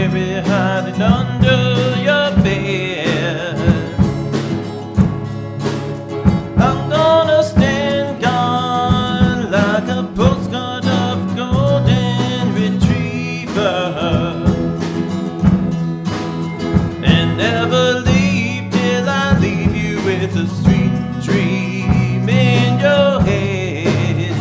baby, hide it under your bed. I'm gonna stand guard like a postcard of golden retriever, and never leave till I leave you with a sweet dream in your head.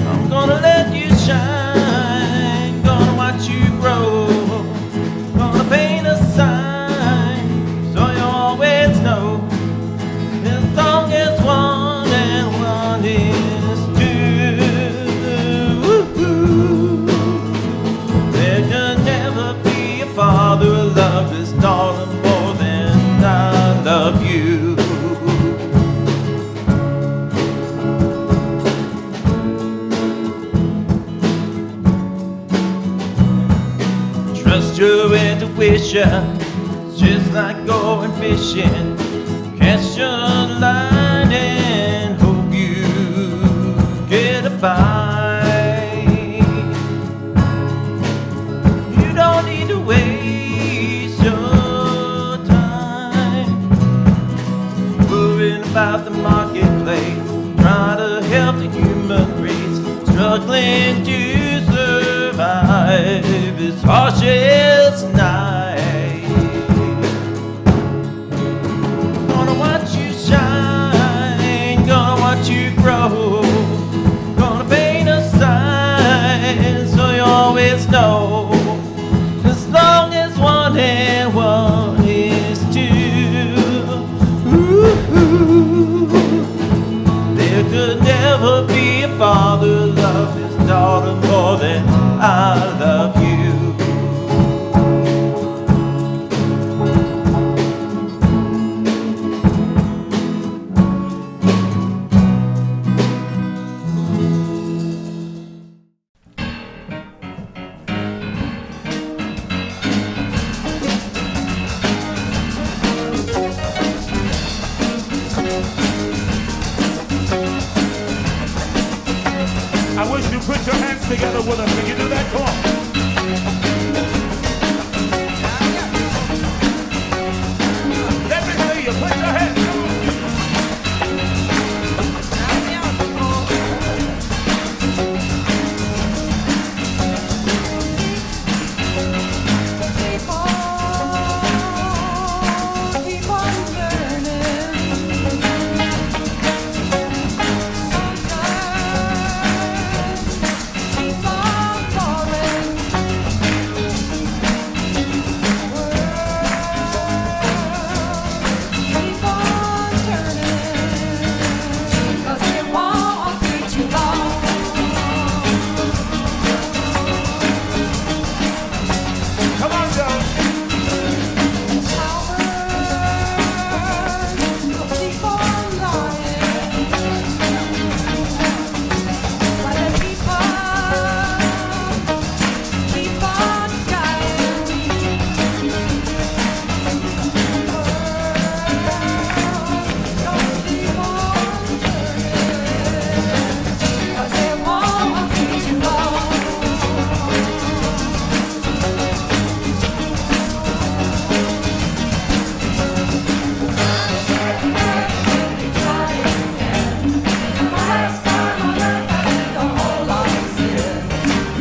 I'm gonna let you shine, gonna watch you grow, gonna paint a sign so you always know, as long as one and one is two. There can never be a father who loves his daughter more than I love you. Trust your intuition, it's just like going fishing. Cast your line and hope you get a bite. You don't need to waste your time worrying about the marketplace, trying to help the human race, struggling to survive this harshest night. Gonna watch you shine, gonna watch you grow, gonna paint a sign so you always know, as long as one and one is two. There could never be a father who loved his daughter more than I love you. I wish you put your hands together with us. Can you do that? Come on. Let me see you. Put your hands. Keep on learning. Keep on falling. Keep on turning. 'Cause it won't be too long. Come on, Joe. Keep on lying. But the people keep on dying. Don't keep on turning, 'cause it won't be too long. Last time on earth I did the whole lot of sin.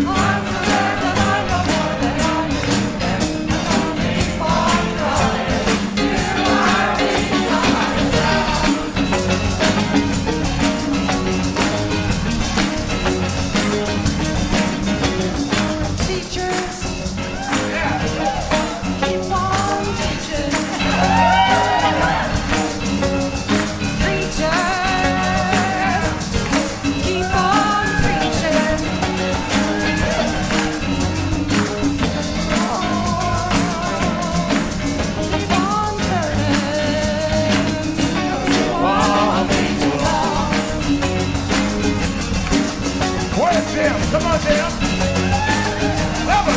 I'm so glad that I know more than I knew then. I'm gonna keep on trying. Teachers, keep on teaching. Preachers, keep on preaching. Keep on turning, 'cause it won't be too long. Where's Jim? Come on, Jim. Come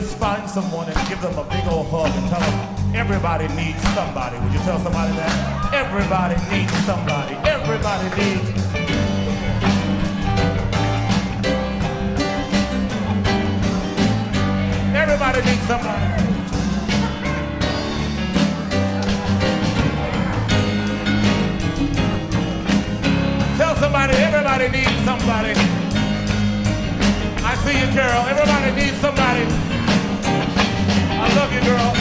just find someone and give them a big old hug and tell them everybody needs somebody. Would you tell somebody that? Everybody needs somebody. Everybody needs. Everybody needs somebody. Tell somebody, everybody needs somebody. I see you, Carol. Everybody needs somebody. I love you, girl.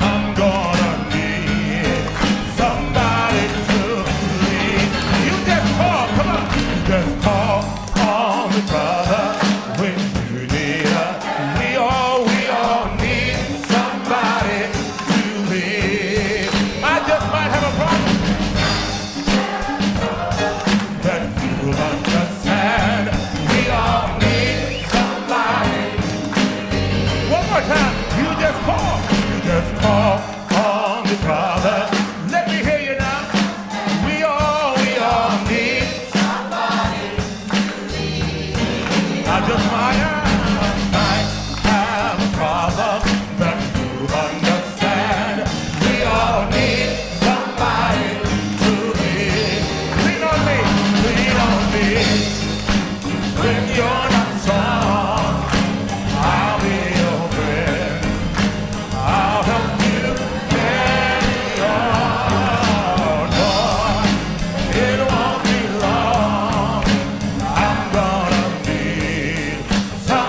I'm gonna need somebody to lead. You just call, come on. Just call on the brother when you need her. We all need somebody to lead. I just might have a problem that you'll understand. We all need somebody. One more time. You just call on the brother. Let me hear you now. We all need somebody to lead. I just might have a problem that you understand. We all need somebody to lead. Lean on me. When you're not strong, I'll be your friend. I'll help you carry on. Lord, it won't be long. I'm gonna need somebody.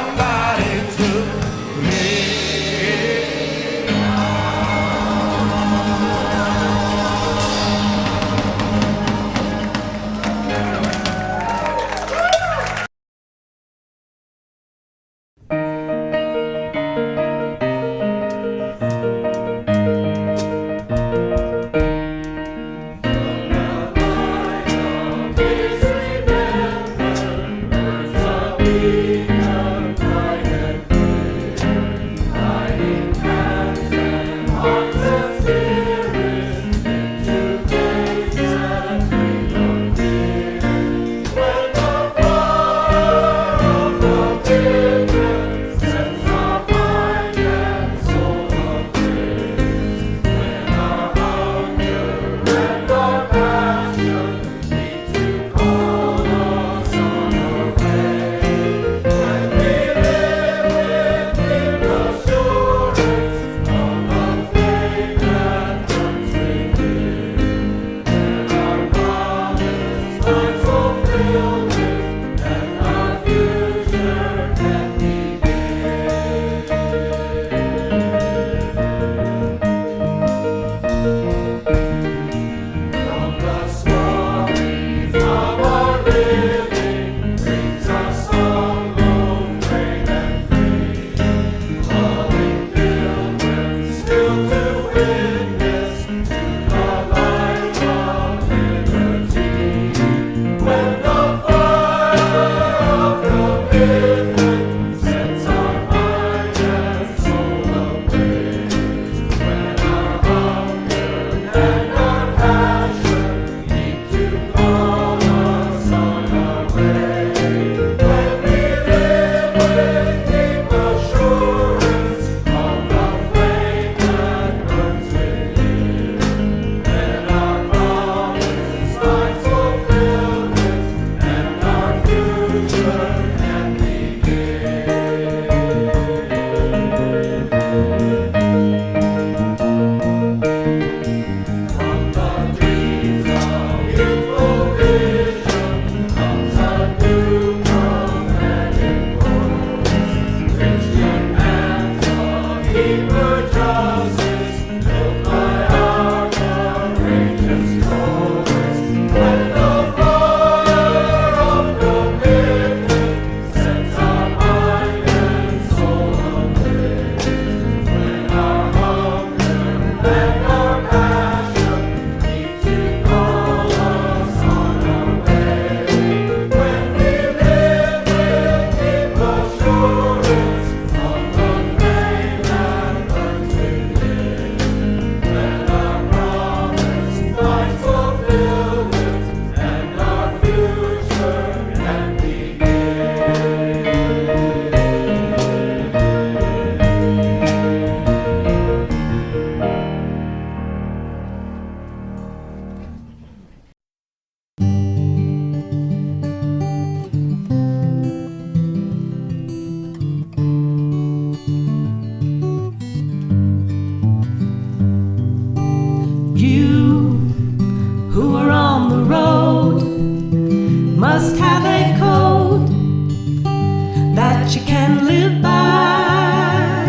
that you can live by,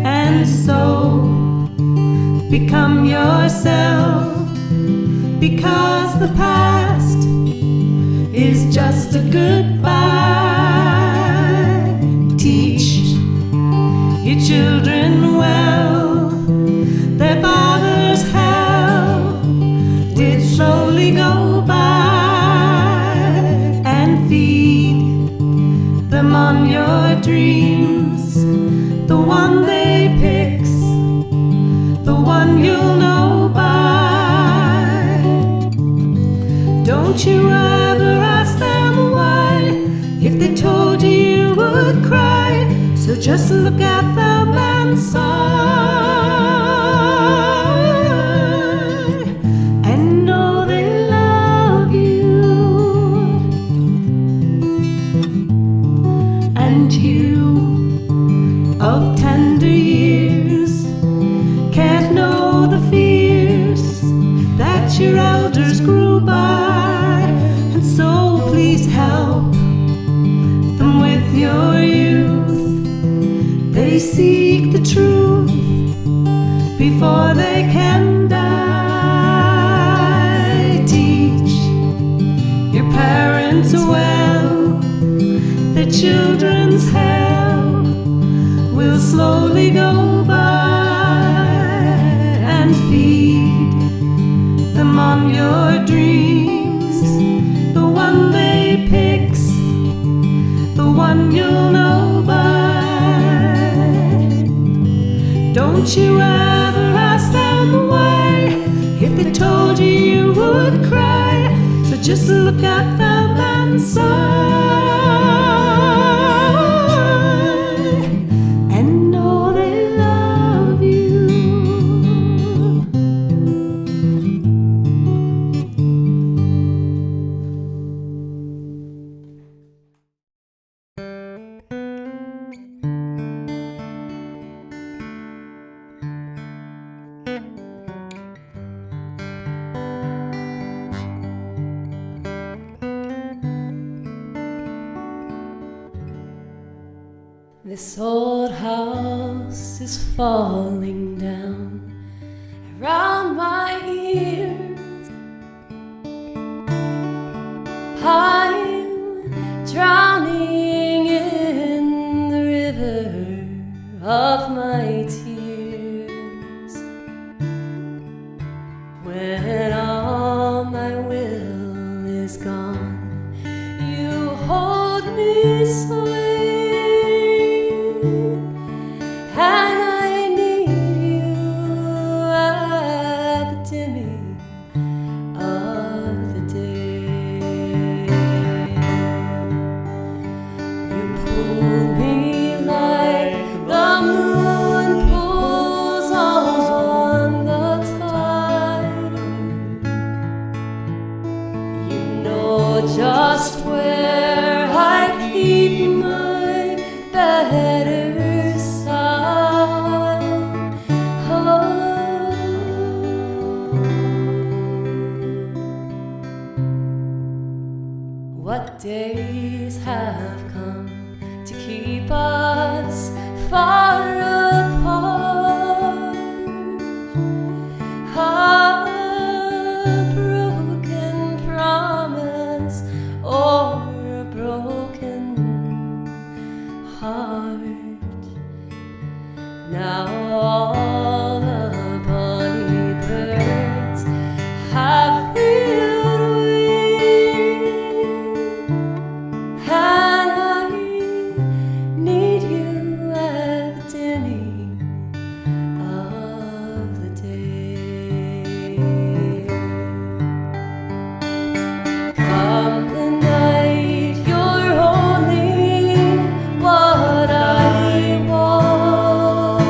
and so become yourself, because the past is just a goodbye. Teach your children well, their father's hell did slowly go by, and feed them on your dreams, the one they picks, the one you'll know by. Don't you ever ask them why, if they told you you would cry. So just look at them and sigh, and know they love you. And you of tender years can't know the fears that your elders grew by, and so please help them with your youth. They seek the truth before they can die. Teach your parents well, their children's hell will slowly go by, and feed them on your dreams, the one they picks, the one you'll know by. Don't you ever ask them why, if they told you you would cry. So just look at them and sigh, and know they love you. This old house is falling down around my ears. I'm drowning in the river of my tears. When all my will is gone, you hold me sweet. And I need you at the dimming of the day. You pull me like the moon pulls on the tide. You know just where I keep my better days have come to keep us far apart. A broken promise or a broken heart. Now all the bonny birds have filled wings, and I need you at the dimming of the day. Come the night, you're only what I want.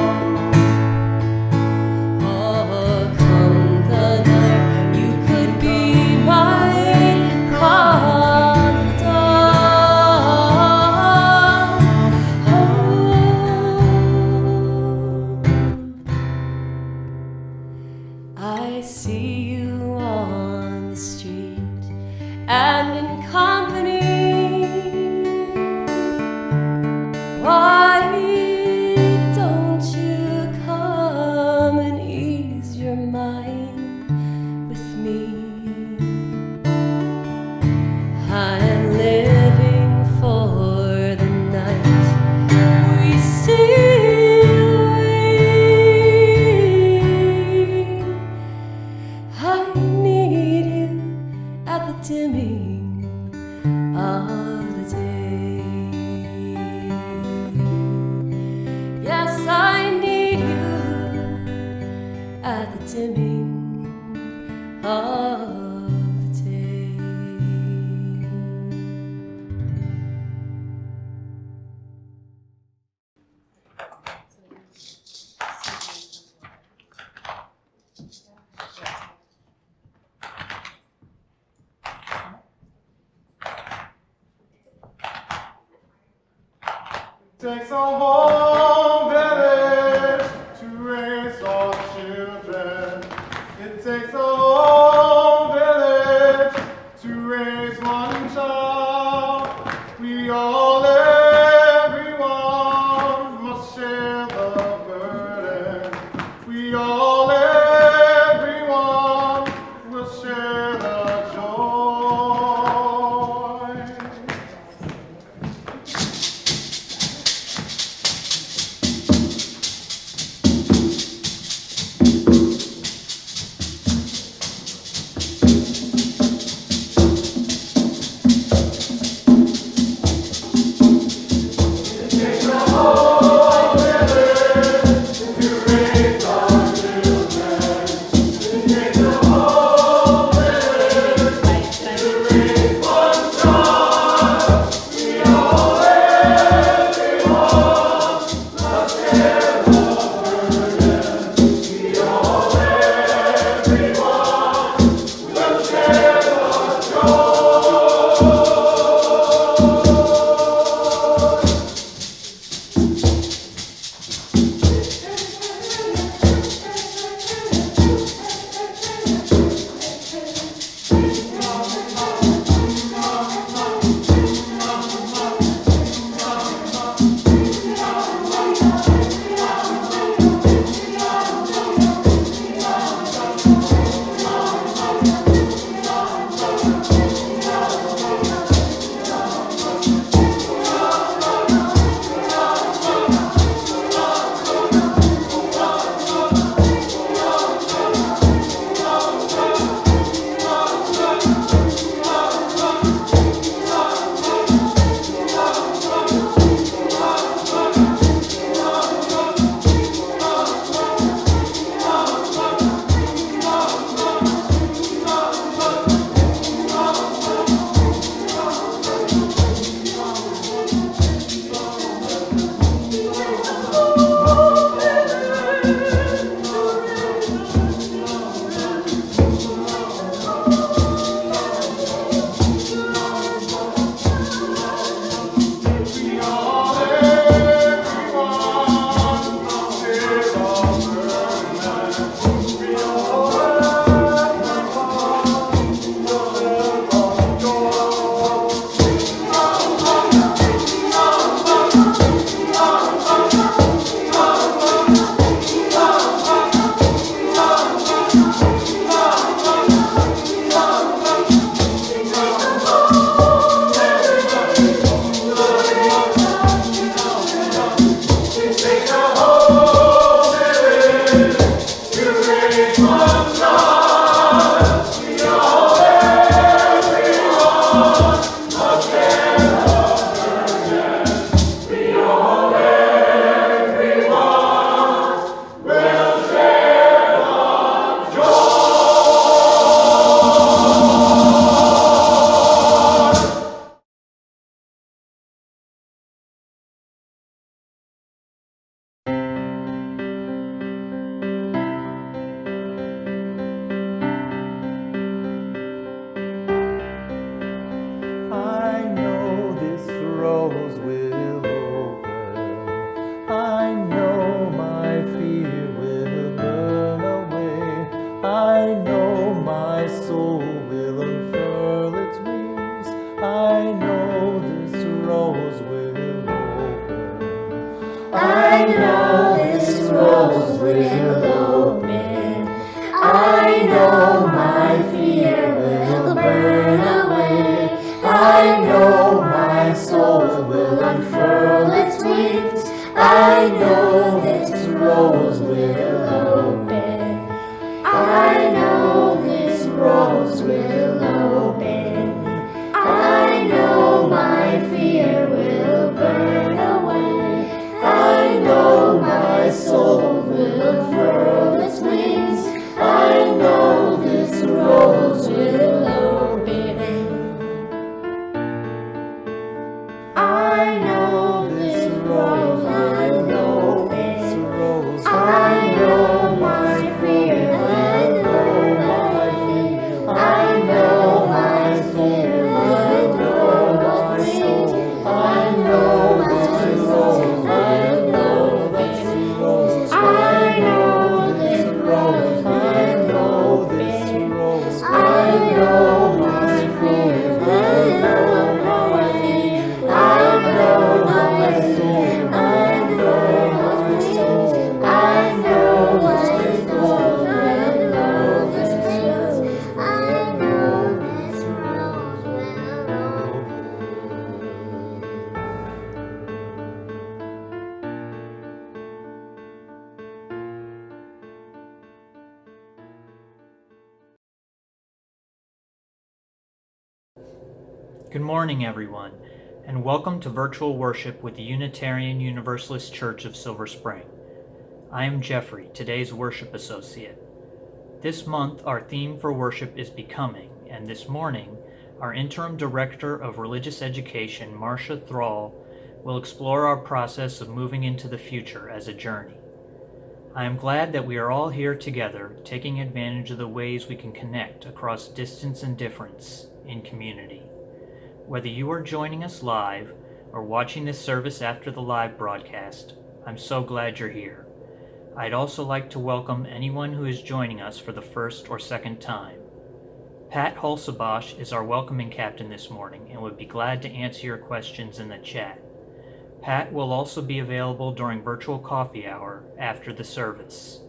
dimming of the day. Takes a whole village to raise all children. It takes a whole village to raise one child. We all, everyone, must share the burden. We all, everyone, will share the joy. I know this rose will open. I know my fear will burn away. I know my soul will unfurl its wings. I know this rose will open. I know this rose will open. I know my fear will burn away. I know my soul will unfurl its wings. Good morning, everyone, and welcome to virtual worship with the Unitarian Universalist Church of Silver Spring. I am Jeffrey, today's worship associate. This month, our theme for worship is Becoming, and this morning, our Interim Director of Religious Education, Marsha Thrall, will explore our process of moving into the future as a journey. I am glad that we are all here together, taking advantage of the ways we can connect across distance and difference in community. Whether you are joining us live or watching this service after the live broadcast, I'm so glad you're here. I'd also like to welcome anyone who is joining us for the first or second time. Pat Hulsabosh is our welcoming captain this morning and would be glad to answer your questions in the chat. Pat will also be available during virtual coffee hour after the service.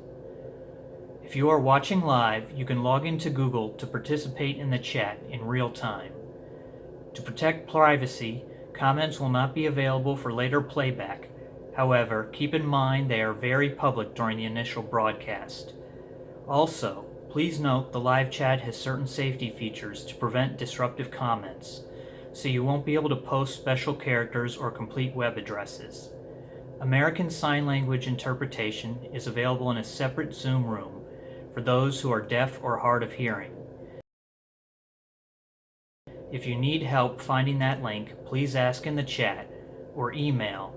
If you are watching live, you can log into Google to participate in the chat in real time. To protect privacy, comments will not be available for later playback. However, keep in mind they are very public during the initial broadcast. Also, please note the live chat has certain safety features to prevent disruptive comments, so you won't be able to post special characters or complete web addresses. American Sign Language interpretation is available in a separate Zoom room for those who are deaf or hard of hearing. If you need help finding that link, please ask in the chat or email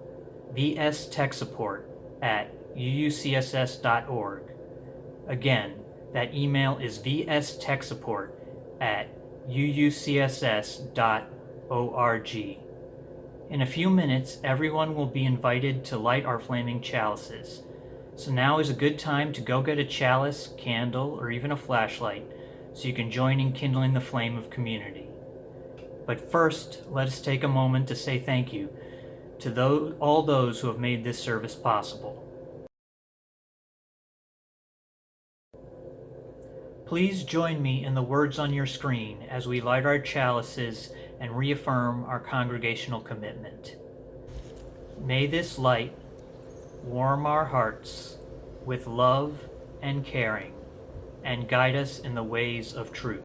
vstechsupport@uucss.org. Again, that email is vstechsupport@uucss.org. In a few minutes, everyone will be invited to light our flaming chalices. So now is a good time to go get a chalice, candle, or even a flashlight so you can join in kindling the flame of community. But first, let us take a moment to say thank you to all those who have made this service possible. Please join me in the words on your screen as we light our chalices and reaffirm our congregational commitment. May this light warm our hearts with love and caring and guide us in the ways of truth.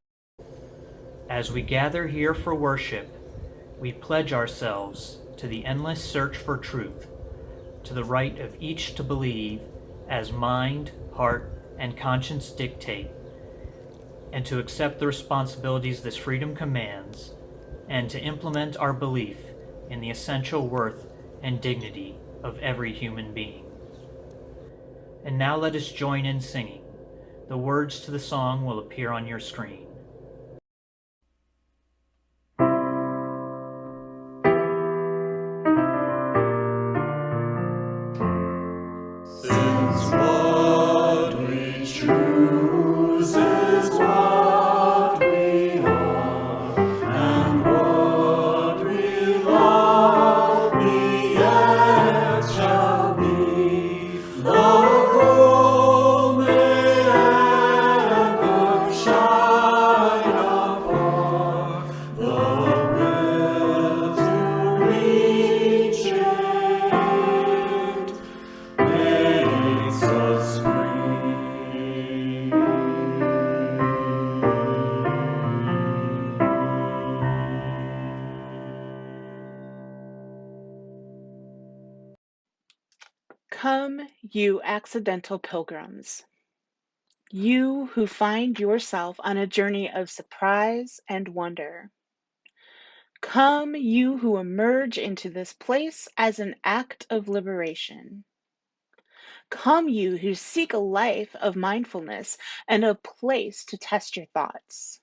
As we gather here for worship, we pledge ourselves to the endless search for truth, to the right of each to believe as mind, heart, and conscience dictate, and to accept the responsibilities this freedom commands, and to implement our belief in the essential worth and dignity of every human being. And now let us join in singing. The words to the song will appear on your screen. Since what we choose is what we are, and what we love we yet shall be. The goal may ever shine afar, the will to reach it makes us free. Come, you accidental pilgrims, you who find yourself on a journey of surprise and wonder. Come, you who emerge into this place as an act of liberation. Come, you who seek a life of mindfulness and a place to test your thoughts.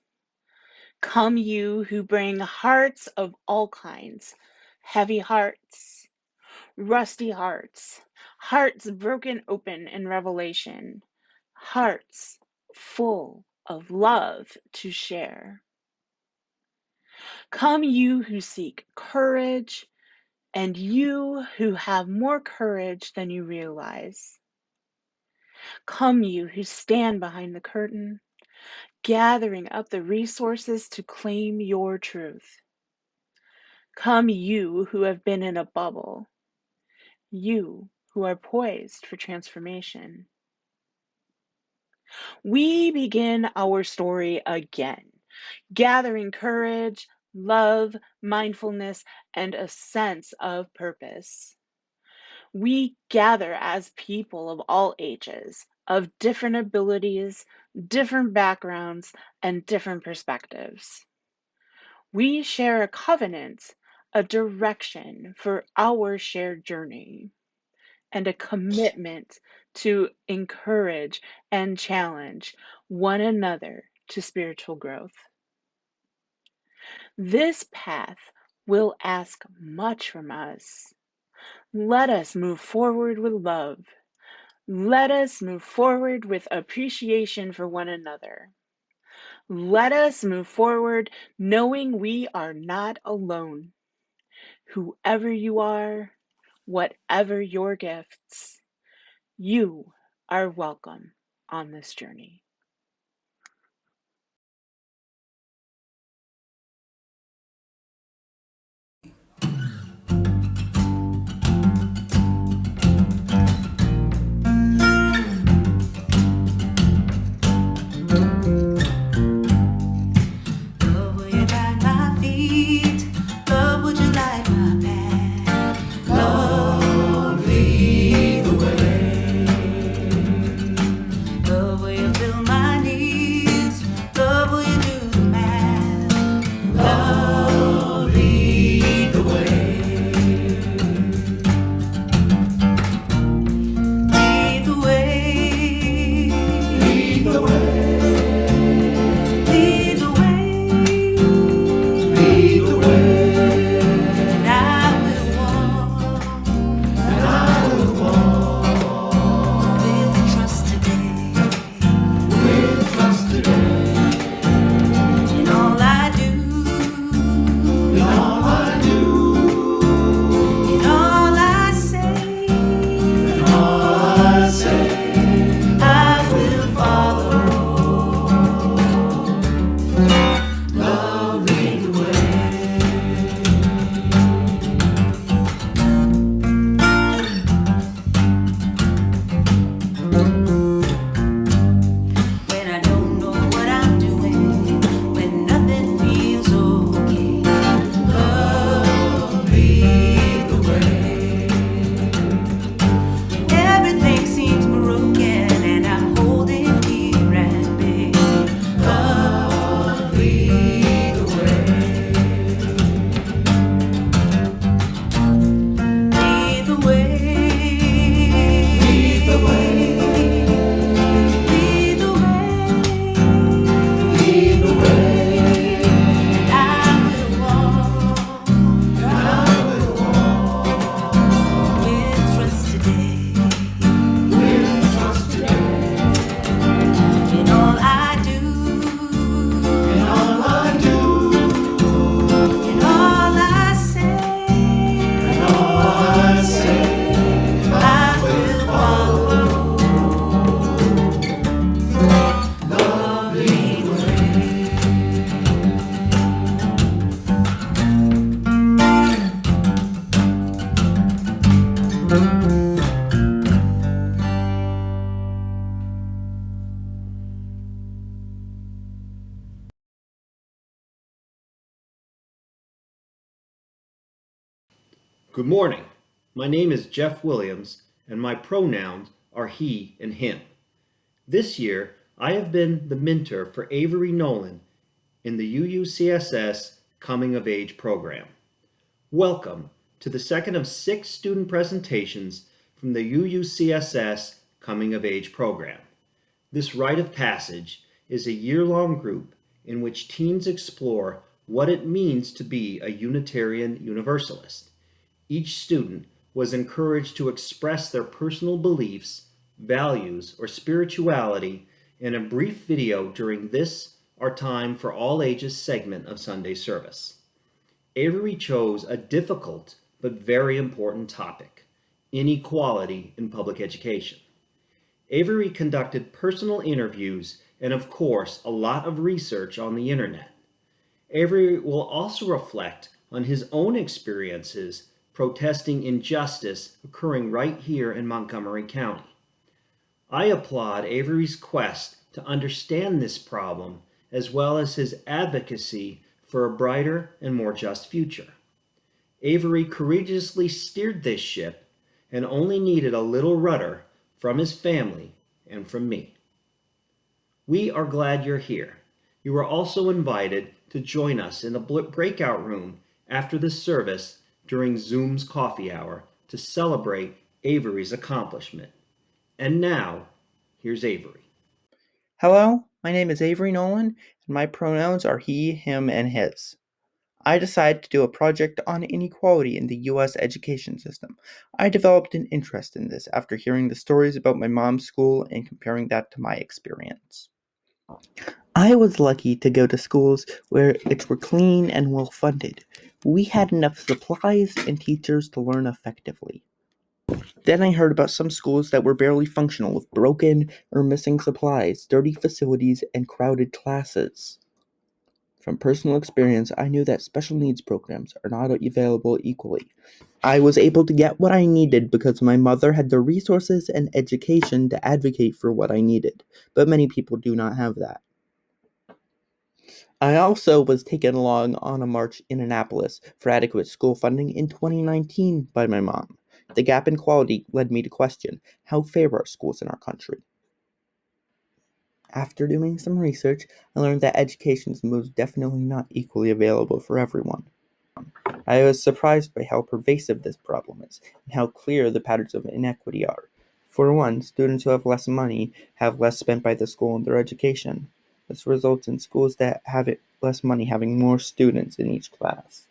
Come, you who bring hearts of all kinds, heavy hearts, rusty hearts, hearts broken open in revelation, hearts full of love to share. Come, you who seek courage, and you who have more courage than you realize. Come, you who stand behind the curtain, gathering up the resources to claim your truth. Come, you who have been in a bubble, you who are poised for transformation. We begin our story again, gathering courage, love, mindfulness, and a sense of purpose. We gather as people of all ages, of different abilities, different backgrounds, and different perspectives. We share a covenant, a direction for our shared journey, and a commitment to encourage and challenge one another to spiritual growth. This path will ask much from us. Let us move forward with love. Let us move forward with appreciation for one another. Let us move forward knowing we are not alone. Whoever you are, whatever your gifts, you are welcome on this journey. Love, will you guide my feet? Love, would you light my path? Love, lead the way. Love, will you fill my needs? Love, will you do the math? Love, lead the way. Lead the way. Lead the way. Lead the way. Lead the way. And I will walk. And I will walk with trust today. With trust today. In all I do. In all I do. In all I say. In all I say. I will follow. Love, lead the way. When I don't know what I'm doing, when nothing feels okay, love, lead the way. When everything seems broken and I'm holding here at bay, love, lead the way. Lead the way. Lead the way. Lead the way. Lead the way. And I will walk. And I will walk with trust today. With trust today. In all I do. In all I do. In all I say. In all I say. I will follow. Love, lead the way. Good morning. My name is Jeff Williams, and my pronouns are he and him. This year, I have been the mentor for Avery Nolan in the UUCSS Coming of Age program. Welcome to the second of 6 student presentations from the UUCSS Coming of Age program. This rite of passage is a year-long group in which teens explore what it means to be a Unitarian Universalist. Each student was encouraged to express their personal beliefs, values, or spirituality in a brief video during this Our Time for All Ages segment of Sunday service. Avery chose a difficult but very important topic: inequality in public education. Avery conducted personal interviews and, of course, a lot of research on the internet. Avery will also reflect on his own experiences protesting injustice occurring right here in Montgomery County. I applaud Avery's quest to understand this problem, as well as his advocacy for a brighter and more just future. Avery courageously steered this ship and only needed a little rudder from his family and from me. We are glad you're here. You are also invited to join us in the breakout room after the service during Zoom's coffee hour to celebrate Avery's accomplishment. And now, here's Avery. Hello, my name is Avery Nolan, and my pronouns are he, him, and his. I decided to do a project on inequality in the U.S. education system. I developed an interest in this after hearing the stories about my mom's school and comparing that to my experience. I was lucky to go to schools which were clean and well funded. We had enough supplies and teachers to learn effectively. Then I heard about some schools that were barely functional with broken or missing supplies, dirty facilities, and crowded classes. From personal experience, I knew that special needs programs are not available equally. I was able to get what I needed because my mother had the resources and education to advocate for what I needed, but many people do not have that. I also was taken along on a march in Annapolis for adequate school funding in 2019 by my mom. The gap in quality led me to question how fair are schools in our country. After doing some research, I learned that education is most definitely not equally available for everyone. I was surprised by how pervasive this problem is and how clear the patterns of inequity are. For one, students who have less money have less spent by the school on their education. This results in schools that have less money having more students in each class.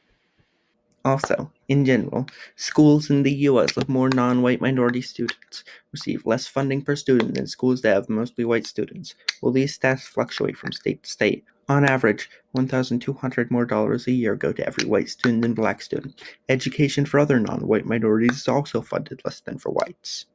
Also, in general, schools in the U.S. with more non-white minority students receive less funding per student than schools that have mostly white students. While these stats fluctuate from state to state, on average, $1,200 more a year go to every white student than black student. Education for other non-white minorities is also funded less than for whites.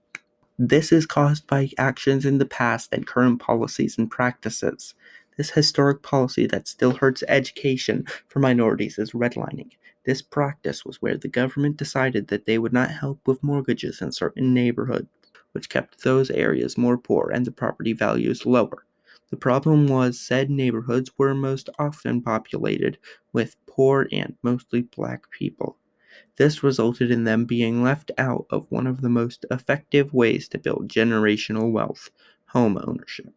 This is caused by actions in the past and current policies and practices. This historic policy that still hurts education for minorities is redlining. This practice was where the government decided that they would not help with mortgages in certain neighborhoods, which kept those areas more poor and the property values lower. The problem was said neighborhoods were most often populated with poor and mostly black people. This resulted in them being left out of one of the most effective ways to build generational wealth, home ownership.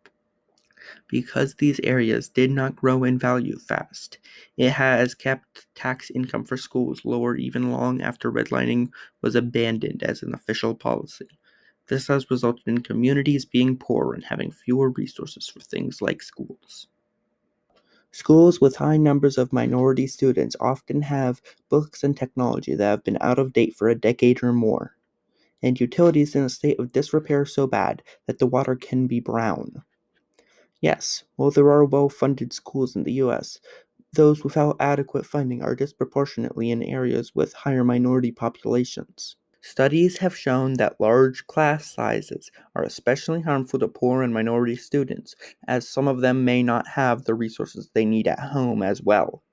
Because these areas did not grow in value fast, it has kept tax income for schools lower even long after redlining was abandoned as an official policy. This has resulted in communities being poor and having fewer resources for things like schools. Schools with high numbers of minority students often have books and technology that have been out of date for a decade or more, and utilities in a state of disrepair so bad that the water can be brown. Yes, while there are well-funded schools in the U.S., those without adequate funding are disproportionately in areas with higher minority populations. Studies have shown that large class sizes are especially harmful to poor and minority students, as some of them may not have the resources they need at home as well.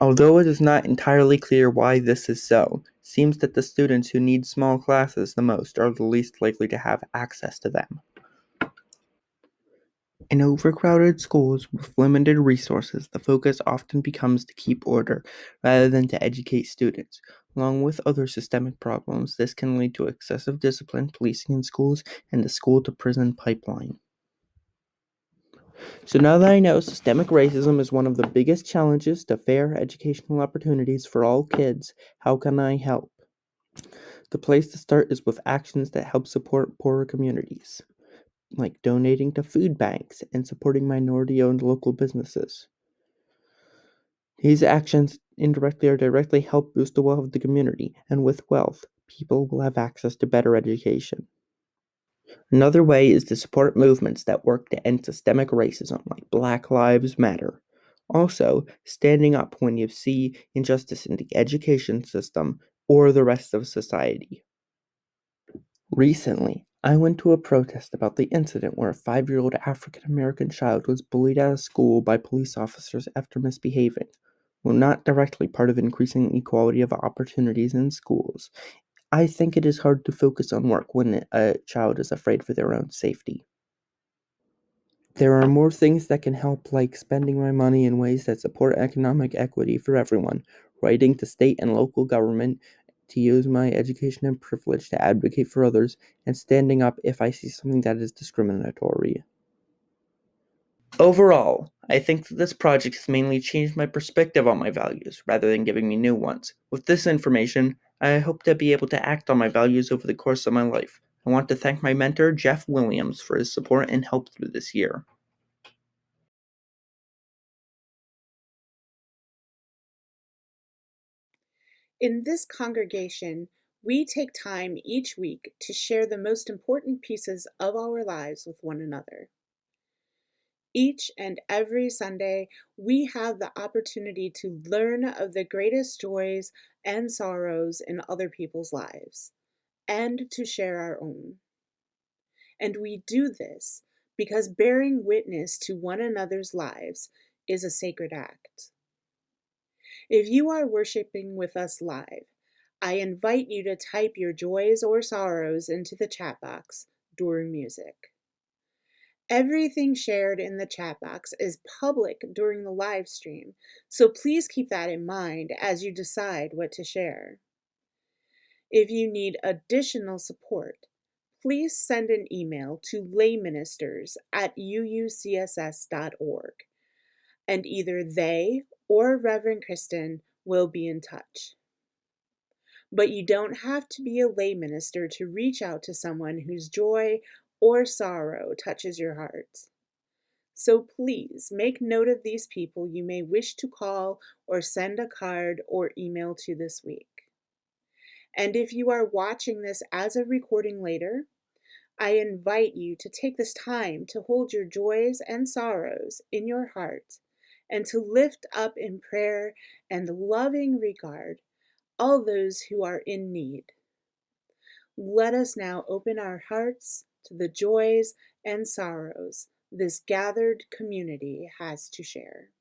Although it is not entirely clear why this is so, it seems that the students who need small classes the most are the least likely to have access to them. In overcrowded schools with limited resources, the focus often becomes to keep order rather than to educate students. Along with other systemic problems, this can lead to excessive discipline, policing in schools, and the school-to-prison pipeline. So now that I know systemic racism is one of the biggest challenges to fair educational opportunities for all kids, how can I help? The place to start is with actions that help support poorer communities, like donating to food banks and supporting minority-owned local businesses. These actions indirectly or directly help boost the wealth of the community, and with wealth, people will have access to better education. Another way is to support movements that work to end systemic racism, like Black Lives Matter. Also, standing up when you see injustice in the education system or the rest of society. Recently, I went to a protest about the incident where a 5-year-old African American child was bullied out of school by police officers after misbehaving. While not directly part of increasing equality of opportunities in schools, I think it is hard to focus on work when a child is afraid for their own safety. There are more things that can help, like spending my money in ways that support economic equity for everyone, writing to state and local government to use my education and privilege to advocate for others, and standing up if I see something that is discriminatory. Overall, I think that this project has mainly changed my perspective on my values, rather than giving me new ones. With this information, I hope to be able to act on my values over the course of my life. I want to thank my mentor, Jeff Williams, for his support and help through this year. In this congregation, we take time each week to share the most important pieces of our lives with one another. Each and every Sunday, we have the opportunity to learn of the greatest joys and sorrows in other people's lives, and to share our own. And we do this because bearing witness to one another's lives is a sacred act. If you are worshiping with us live, I invite you to type your joys or sorrows into the chat box during music. Everything shared in the chat box is public during the live stream, so please keep that in mind as you decide what to share. If you need additional support, please send an email to layministers@uucss.org, and either they or Reverend Kristen will be in touch. But you don't have to be a lay minister to reach out to someone whose joy or sorrow touches your heart. So please make note of these people you may wish to call or send a card or email to this week. And if you are watching this as a recording later, I invite you to take this time to hold your joys and sorrows in your heart and to lift up in prayer and loving regard all those who are in need. Let us now open our hearts to the joys and sorrows this gathered community has to share.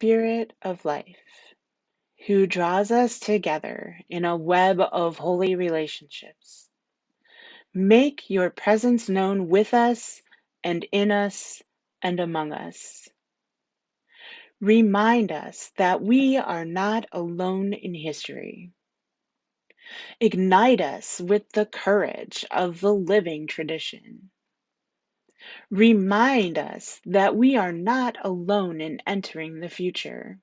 Spirit of life, who draws us together in a web of holy relationships, make your presence known with us and in us and among us. Remind us that we are not alone in history. Ignite us with the courage of the living tradition. Remind us that we are not alone in entering the future.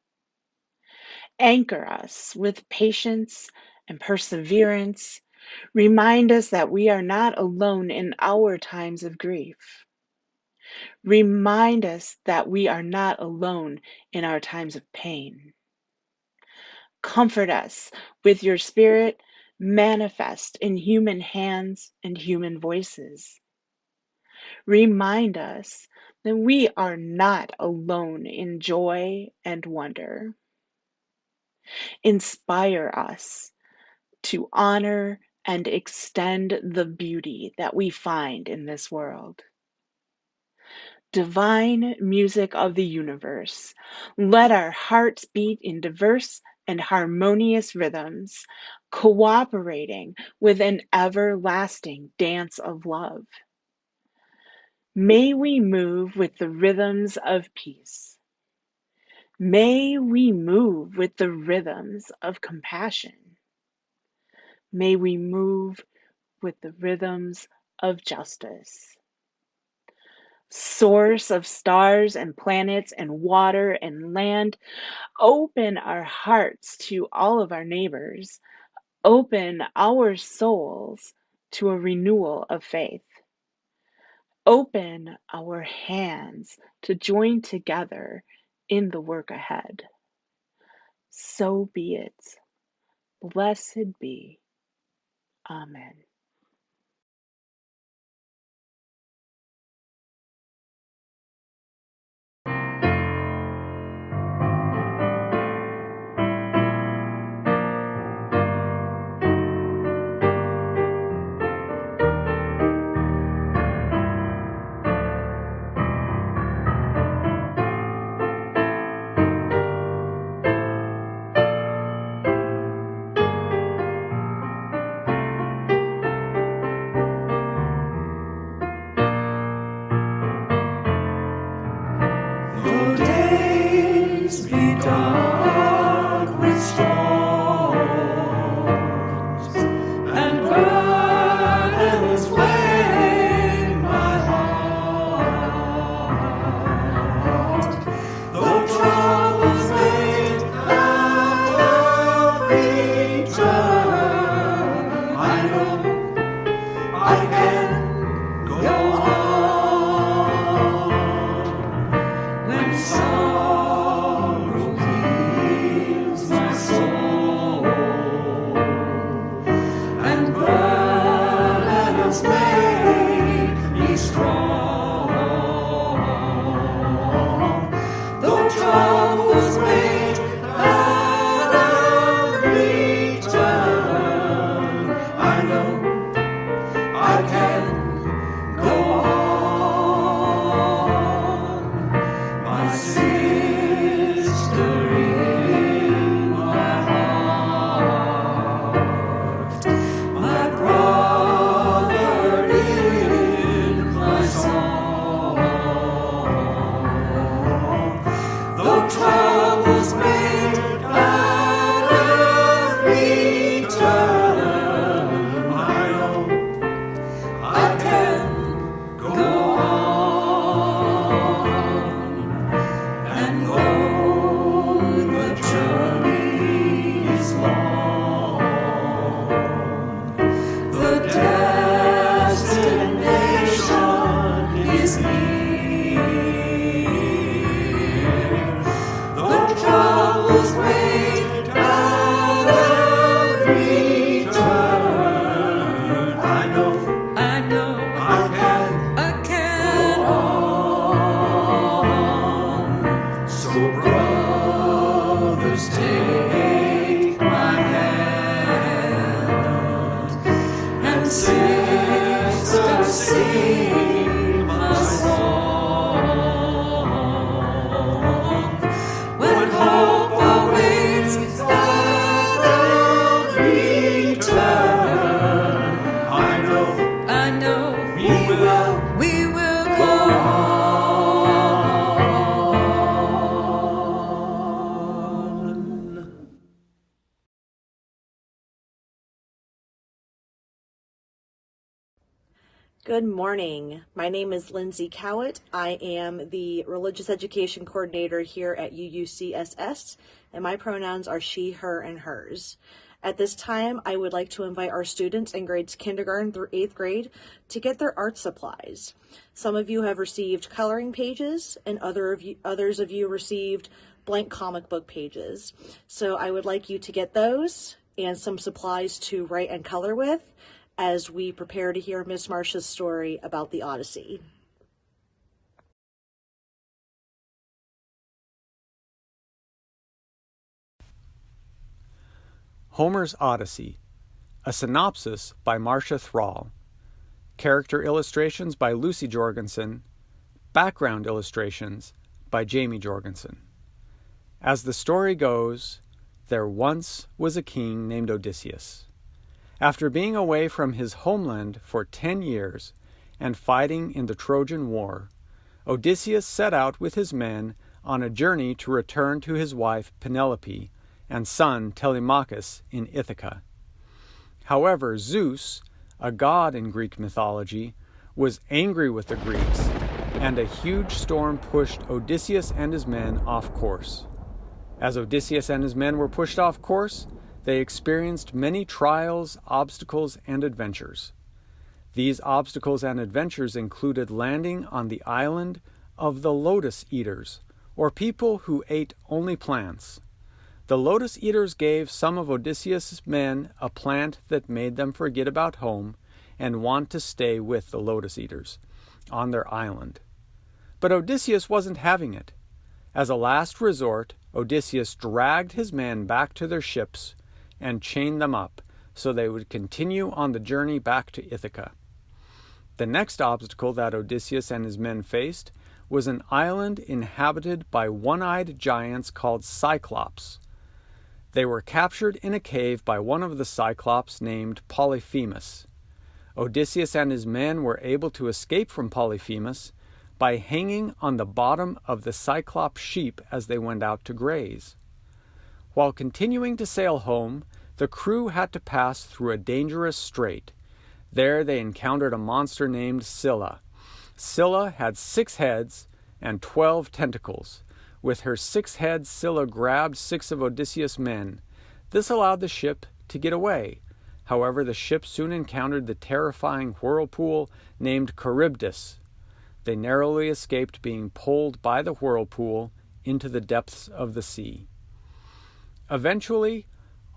Anchor us with patience and perseverance. Remind us that we are not alone in our times of grief. Remind us that we are not alone in our times of pain. Comfort us with your Spirit manifest in human hands and human voices. Remind us that we are not alone in joy and wonder. Inspire us to honor and extend the beauty that we find in this world. Divine music of the universe, let our hearts beat in diverse and harmonious rhythms, cooperating with an everlasting dance of love. May we move with the rhythms of peace. May we move with the rhythms of compassion. May we move with the rhythms of justice. Source of stars and planets and water and land, open our hearts to all of our neighbors. Open our souls to a renewal of faith. Open our hands to join together in the work ahead. So be it. Blessed be. Amen. Though days be dark with storms, and burdens weigh my heart, though troubles may out of return, I know I can go on. When sorrow heals my soul, and burdens make me strong, though troubles may out of return, I know I can go on. My sister in my heart, my brother in my song, though troubles may out of return, I know I can go on. And though the journey is long, the destination is near. Though troubles wait out of return, I know I can go on. So brothers, take my hand, and sisters, sing my song. When Good morning. My name is Lindsay Cowett. I am the Religious Education Coordinator here at UUCSS, and my pronouns are she, her, and hers. At this time, I would like to invite our students in grades kindergarten through 8th grade to get their art supplies. Some of you have received coloring pages, and others of you received blank comic book pages. So I would like you to get those and some supplies to write and color with as we prepare to hear Miss Marsha's story about the Odyssey. Homer's Odyssey, a synopsis by Marsha Thrall, character illustrations by Lucy Jorgensen, background illustrations by Jamie Jorgensen. As the story goes, there once was a king named Odysseus. After being away from his homeland for 10 years and fighting in the Trojan War, Odysseus set out with his men on a journey to return to his wife Penelope and son Telemachus in Ithaca. However, Zeus, a god in Greek mythology, was angry with the Greeks, and a huge storm pushed Odysseus and his men off course. As Odysseus and his men were pushed off course, they experienced many trials, obstacles, and adventures. These obstacles and adventures included landing on the island of the Lotus Eaters, or people who ate only plants. The Lotus Eaters gave some of Odysseus' men a plant that made them forget about home and want to stay with the Lotus Eaters on their island. But Odysseus wasn't having it. As a last resort, Odysseus dragged his men back to their ships and chained them up so they would continue on the journey back to Ithaca. The next obstacle that Odysseus and his men faced was an island inhabited by one-eyed giants called Cyclops. They were captured in a cave by one of the Cyclops named Polyphemus. Odysseus and his men were able to escape from Polyphemus by hanging on the bottom of the Cyclops sheep as they went out to graze. While continuing to sail home, the crew had to pass through a dangerous strait. There they encountered a monster named Scylla. Scylla had 6 heads and 12 tentacles. With her 6 heads, Scylla grabbed 6 of Odysseus' men. This allowed the ship to get away. However, the ship soon encountered the terrifying whirlpool named Charybdis. They narrowly escaped being pulled by the whirlpool into the depths of the sea. Eventually,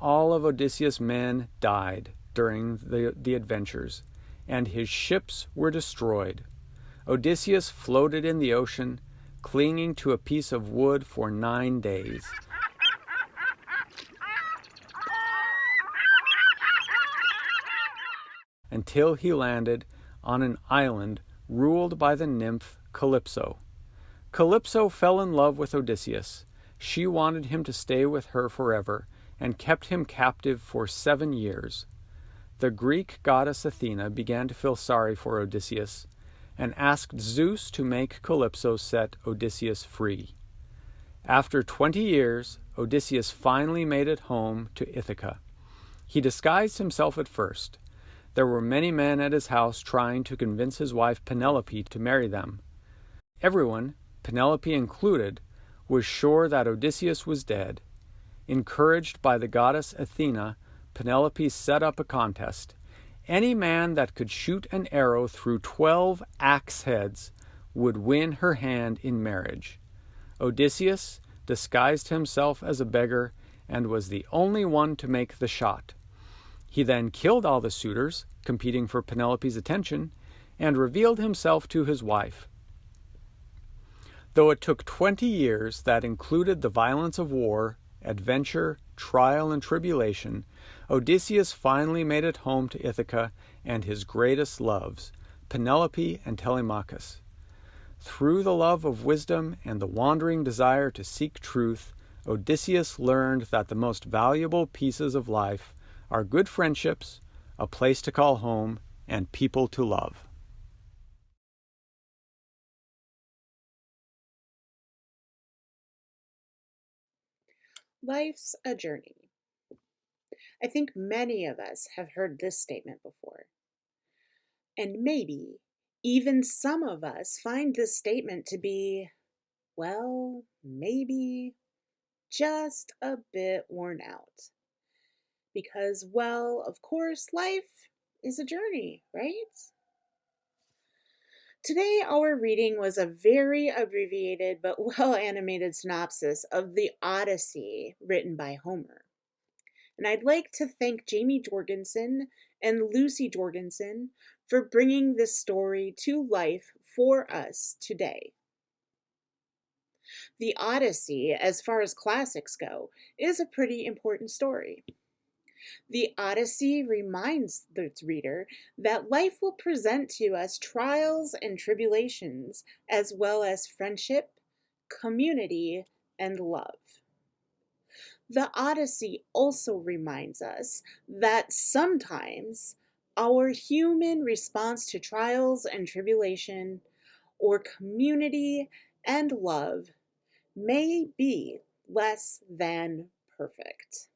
all of Odysseus' men died during the adventures, and his ships were destroyed. Odysseus floated in the ocean, clinging to a piece of wood for 9 days. Until he landed on an island ruled by the nymph Calypso. Calypso fell in love with Odysseus. She wanted him to stay with her forever and kept him captive for 7 years. The Greek goddess Athena began to feel sorry for Odysseus and asked Zeus to make Calypso set Odysseus free. After 20 years, Odysseus finally made it home to Ithaca. He disguised himself at first. There were many men at his house trying to convince his wife Penelope to marry them. Everyone, Penelope included, was sure that Odysseus was dead. Encouraged by the goddess Athena, Penelope set up a contest. Any man that could shoot an arrow through 12 axe heads would win her hand in marriage. Odysseus disguised himself as a beggar and was the only one to make the shot. He then killed all the suitors, competing for Penelope's attention, and revealed himself to his wife. Though it took 20 years that included the violence of war, adventure, trial, and tribulation, Odysseus finally made it home to Ithaca and his greatest loves, Penelope and Telemachus. Through the love of wisdom and the wandering desire to seek truth, Odysseus learned that the most valuable pieces of life are good friendships, a place to call home, and people to love. Life's a journey. I think many of us have heard this statement before. And maybe even some of us find this statement to be, well, maybe just a bit worn out. Because, well, of course, life is a journey, right? Today, our reading was a very abbreviated but well animated synopsis of the Odyssey written by Homer. And I'd like to thank Jamie Jorgensen and Lucy Jorgensen for bringing this story to life for us today. The Odyssey, as far as classics go, is a pretty important story. The Odyssey reminds the reader that life will present to us trials and tribulations, as well as friendship, community, and love. The Odyssey also reminds us that sometimes our human response to trials and tribulation, or community and love, may be less than perfect.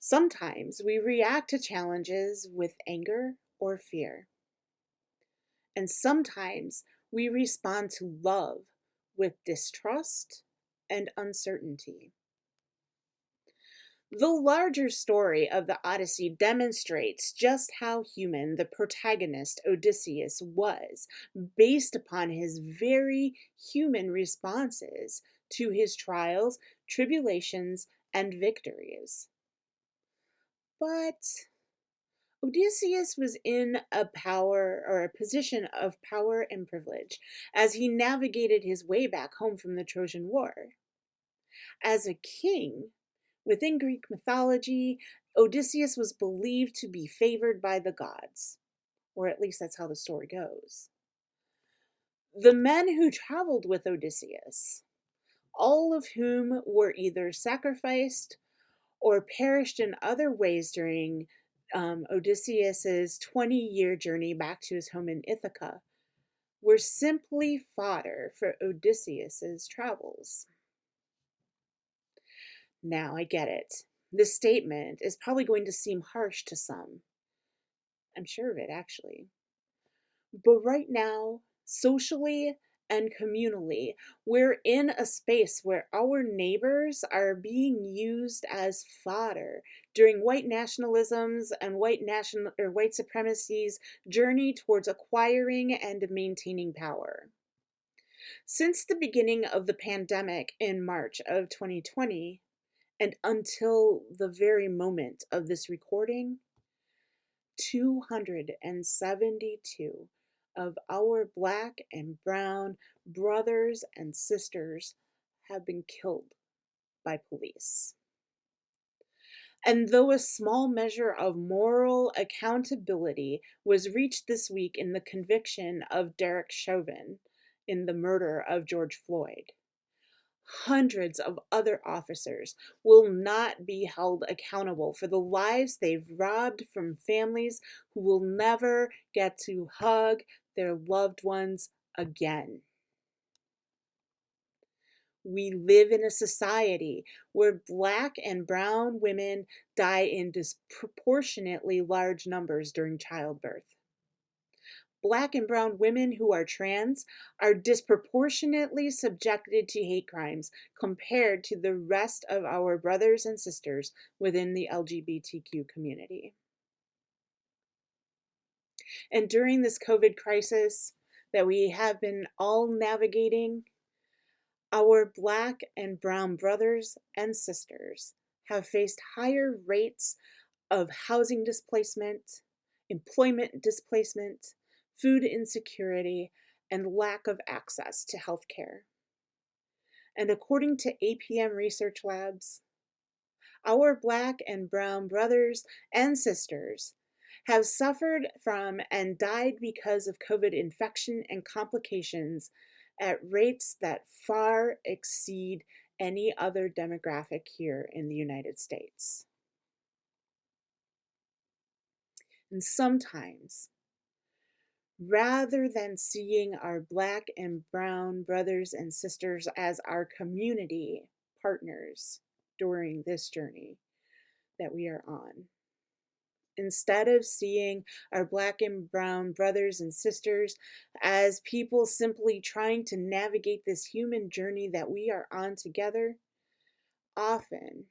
Sometimes we react to challenges with anger or fear. And sometimes we respond to love with distrust and uncertainty. The larger story of the Odyssey demonstrates just how human the protagonist Odysseus was, based upon his very human responses to his trials, tribulations, and victories. But Odysseus was in a position of power and privilege as he navigated his way back home from the Trojan War. As a king, within Greek mythology, Odysseus was believed to be favored by the gods, or at least that's how the story goes. The men who traveled with Odysseus, all of whom were either sacrificed or perished in other ways during Odysseus's 20-year journey back to his home in Ithaca, were simply fodder for Odysseus's travels. Now, I get it. This statement is probably going to seem harsh to some. I'm sure of it, actually. But right now, socially and communally, we're in a space where our neighbors are being used as fodder during white nationalism's and white supremacy's journey towards acquiring and maintaining power. Since the beginning of the pandemic in March of 2020, and until the very moment of this recording, 272 of our Black and brown brothers and sisters have been killed by police. And though a small measure of moral accountability was reached this week in the conviction of Derek Chauvin in the murder of George Floyd, hundreds of other officers will not be held accountable for the lives they've robbed from families who will never get to hug their loved ones again. We live in a society where Black and brown women die in disproportionately large numbers during childbirth. Black and brown women who are trans are disproportionately subjected to hate crimes compared to the rest of our brothers and sisters within the LGBTQ community. And during this COVID crisis that we have been all navigating, our Black and brown brothers and sisters have faced higher rates of housing displacement, employment displacement, food insecurity, and lack of access to health care. And according to APM Research Labs, our Black and brown brothers and sisters have suffered from and died because of COVID infection and complications at rates that far exceed any other demographic here in the United States. And sometimes, rather than seeing our Black and brown brothers and sisters as our community partners during this journey that we are on, Instead of seeing our black and brown brothers and sisters as people simply trying to navigate this human journey that we are on together, often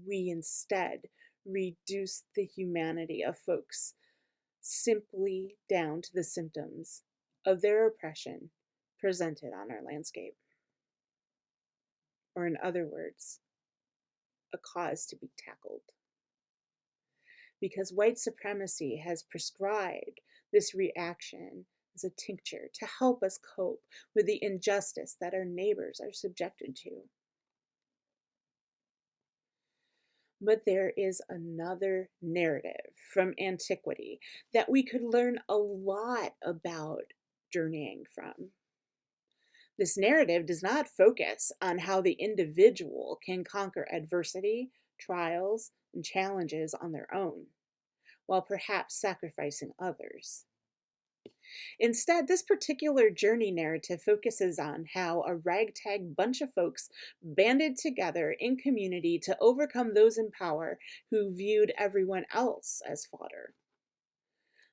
we instead reduce the humanity of folks simply down to the symptoms of their oppression presented on our landscape. Or, in other words, a cause to be tackled. Because white supremacy has prescribed this reaction as a tincture to help us cope with the injustice that our neighbors are subjected to. But there is another narrative from antiquity that we could learn a lot about journeying from. This narrative does not focus on how the individual can conquer adversity, trials, and challenges on their own, while perhaps sacrificing others. Instead, this particular journey narrative focuses on how a ragtag bunch of folks banded together in community to overcome those in power who viewed everyone else as fodder.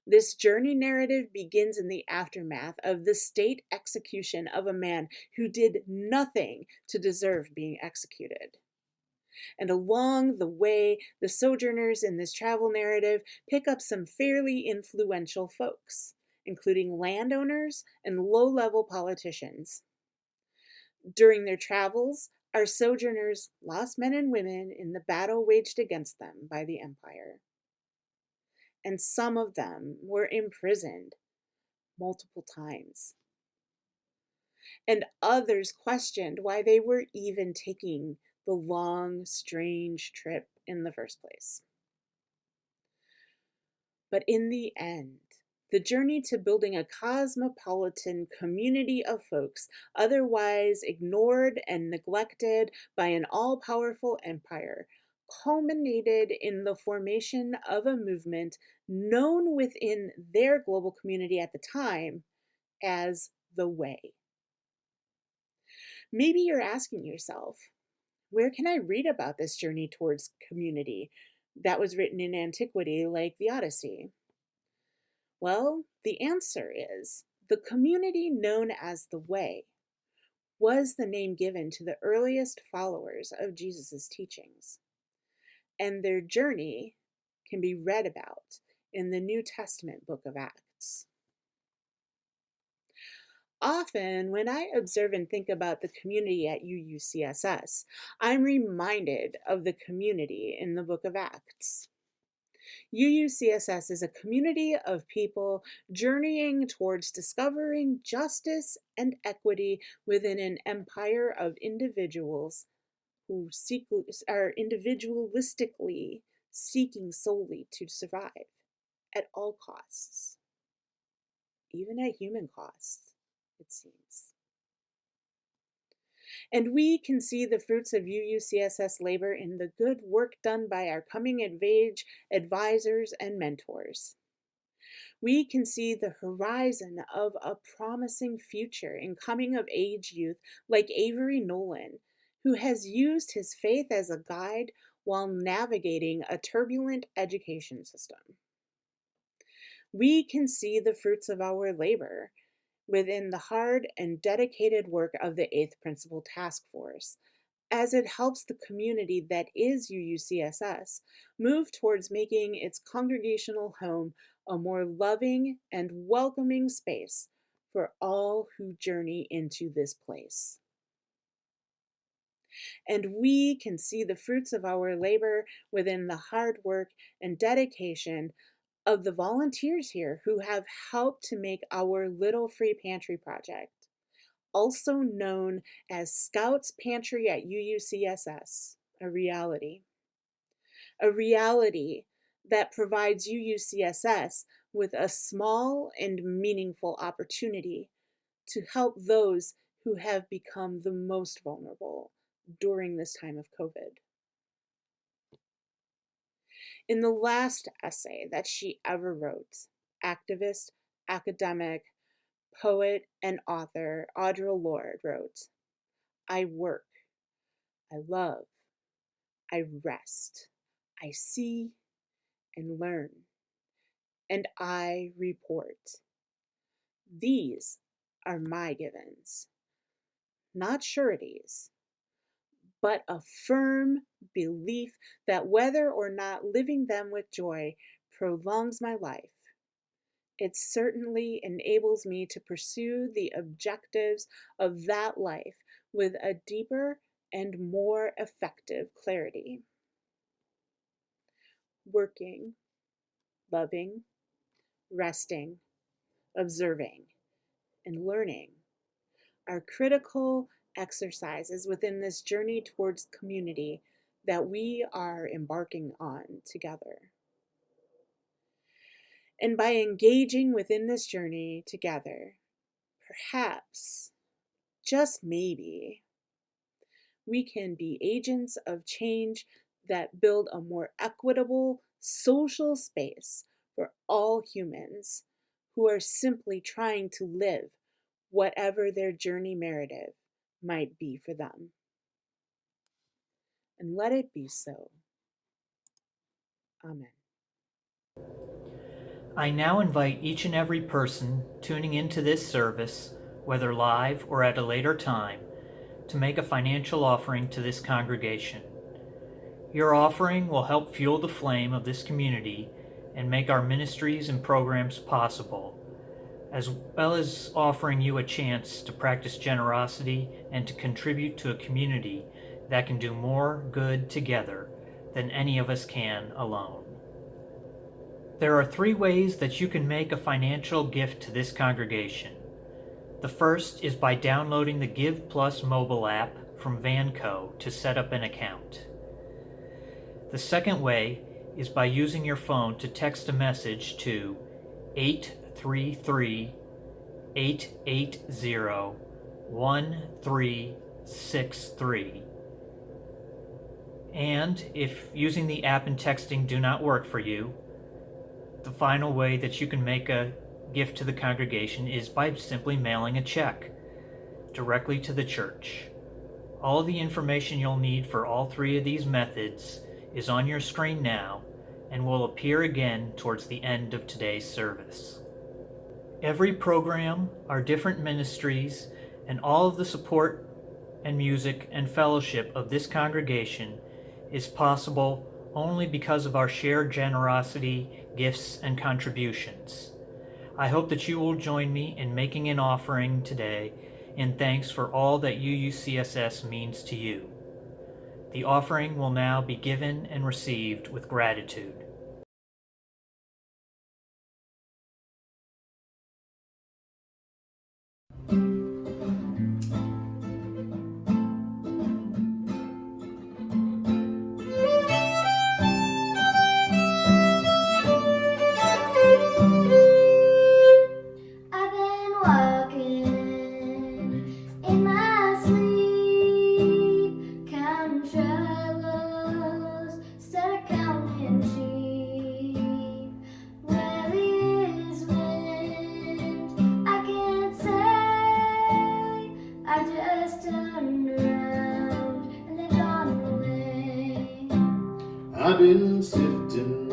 This journey narrative begins in the aftermath of the state execution of a man who did nothing to deserve being executed. And along the way, the sojourners in this travel narrative pick up some fairly influential folks, including landowners and low-level politicians. During their travels, our sojourners lost men and women in the battle waged against them by the empire. And some of them were imprisoned multiple times. And others questioned why they were even taking the long, strange trip in the first place. But in the end, the journey to building a cosmopolitan community of folks otherwise ignored and neglected by an all-powerful empire culminated in the formation of a movement known within their global community at the time as the Way. Maybe you're asking yourself, where can I read about this journey towards community that was written in antiquity like the Odyssey? Well, the answer is the community known as the Way was the name given to the earliest followers of Jesus' teachings. And their journey can be read about in the New Testament book of Acts. Often, when I observe and think about the community at UUCSS, I'm reminded of the community in the book of Acts. UUCSS is a community of people journeying towards discovering justice and equity within an empire of individuals who are individualistically seeking solely to survive at all costs, even at human costs, it seems. And we can see the fruits of UUCSS labor in the good work done by our coming-of-age advisors and mentors. We can see the horizon of a promising future in coming-of-age youth like Avery Nolan, who has used his faith as a guide while navigating a turbulent education system. We can see the fruits of our labor within the hard and dedicated work of the 8th Principal Task Force, as it helps the community that is UUCSS move towards making its congregational home a more loving and welcoming space for all who journey into this place. And we can see the fruits of our labor within the hard work and dedication of the volunteers here who have helped to make our Little Free Pantry project, also known as Scouts Pantry at UUCSS, a reality. A reality that provides UUCSS with a small and meaningful opportunity to help those who have become the most vulnerable during this time of COVID. In the last essay that she ever wrote, activist, academic, poet, and author Audre Lorde wrote, "I work, I love, I rest, I see, and learn, and I report. These are my givens, not sureties, but a firm belief that whether or not living them with joy prolongs my life, it certainly enables me to pursue the objectives of that life with a deeper and more effective clarity. Working, loving, resting, observing, and learning are critical exercises within this journey towards community that we are embarking on together. And by engaging within this journey together, perhaps, just maybe, we can be agents of change that build a more equitable social space for all humans who are simply trying to live whatever their journey narrative might be for them. And let it be so. Amen. I now invite each and every person tuning into this service, whether live or at a later time, to make a financial offering to this congregation. Your offering will help fuel the flame of this community and make our ministries and programs possible, as well as offering you a chance to practice generosity and to contribute to a community that can do more good together than any of us can alone. There are 3 ways that you can make a financial gift to this congregation. The first is by downloading the Give Plus mobile app from Vanco to set up an account. The second way is by using your phone to text a message to 833-880-1363. And if using the app and texting do not work for you, the final way that you can make a gift to the congregation is by simply mailing a check directly to the church. All the information you'll need for all 3 of these methods is on your screen now and will appear again towards the end of today's service. Every program, our different ministries, and all of the support and music and fellowship of this congregation is possible only because of our shared generosity, gifts, and contributions. I hope that you will join me in making an offering today in thanks for all that UUCSS means to you. The offering will now be given and received with gratitude. I've been walking in my sleep, counting troubles instead of counting sheep. Where is wind? I can't say. I just turned around and they've gone away. I've been sifting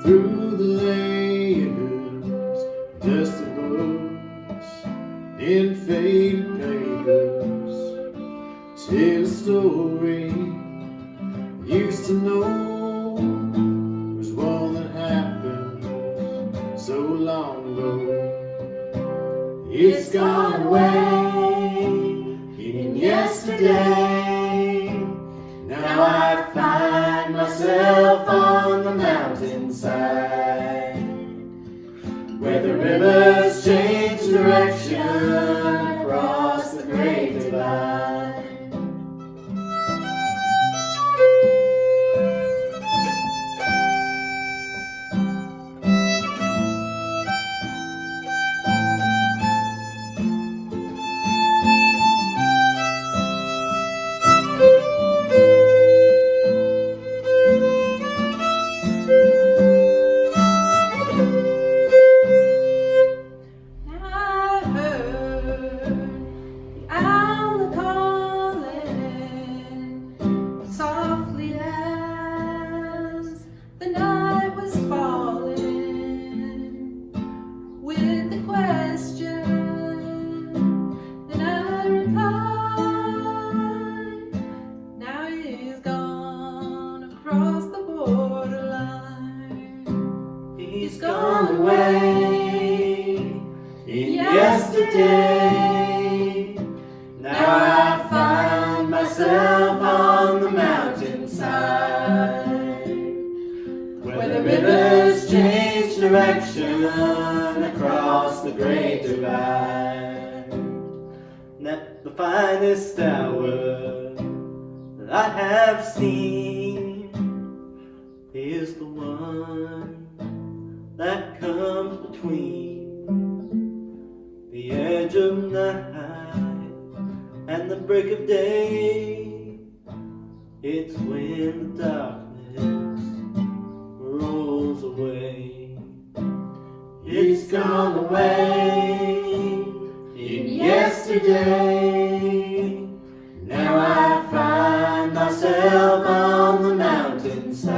through the layers, dusty books in faded papers. Tell a story used to know, was one that happened so long ago. It's gone away in yesterday. Now I find myself on the mountainside, where the rivers change direction across the great divide. I heard the owl call myself on the mountainside, where the rivers change direction across the great divide. That the finest hour that I have seen is the one that comes between the edge of night and the break of day. It's when the darkness rolls away. It's gone away in yesterday. Now I find myself on the mountainside,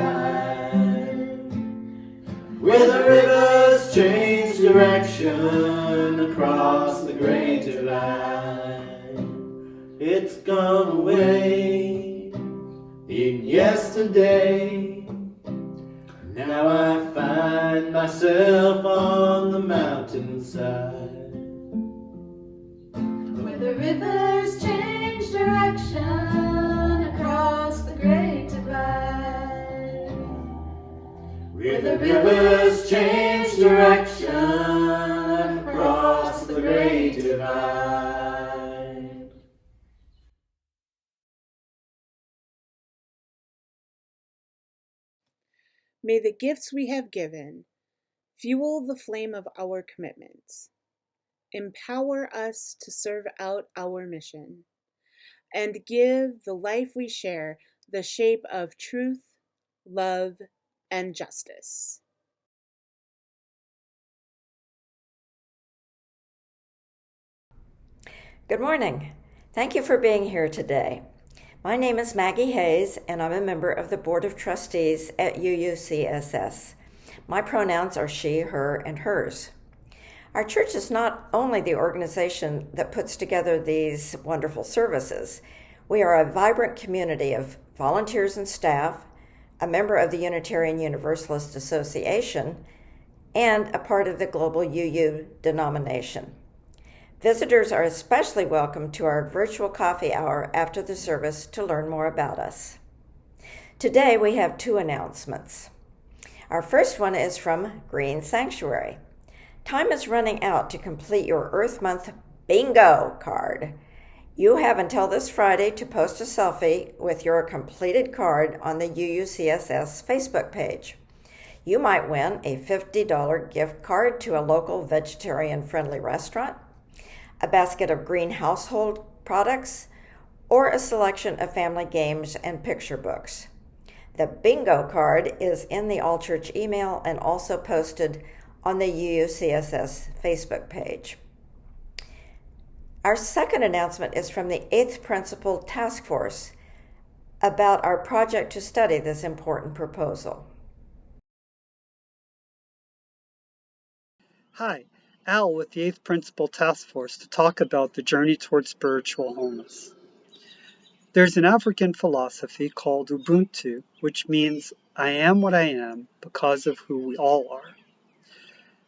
where the rivers change direction across the great divide. It's gone away in yesterday. Now I find myself on the mountainside, Where the rivers change direction across the great divide. where the rivers change direction across the great divide. May the gifts we have given fuel the flame of our commitments, empower us to serve out our mission, and give the life we share the shape of truth, love, and justice. Good morning. Thank you for being here today. My name is Maggie Hayes, and I'm a member of the Board of Trustees at UUCSS. My pronouns are she, her, and hers. Our church is not only the organization that puts together these wonderful services. We are a vibrant community of volunteers and staff, a member of the Unitarian Universalist Association, and a part of the global UU denomination. Visitors are especially welcome to our virtual coffee hour after the service to learn more about us. Today we have two announcements. Our first one is from Green Sanctuary. Time is running out to complete your Earth Month bingo card. You have until this Friday to post a selfie with your completed card on the UUCSS Facebook page. You might win a $50 gift card to a local vegetarian-friendly restaurant, a basket of green household products, or a selection of family games and picture books. The bingo card is in the All Church email and also posted on the UUCSS Facebook page. Our second announcement is from the 8th Principle Task Force about our project to study this important proposal. Hi, Al with the 8th Principle Task Force to talk about the journey towards spiritual wholeness. There's an African philosophy called Ubuntu, which means I am what I am because of who we all are.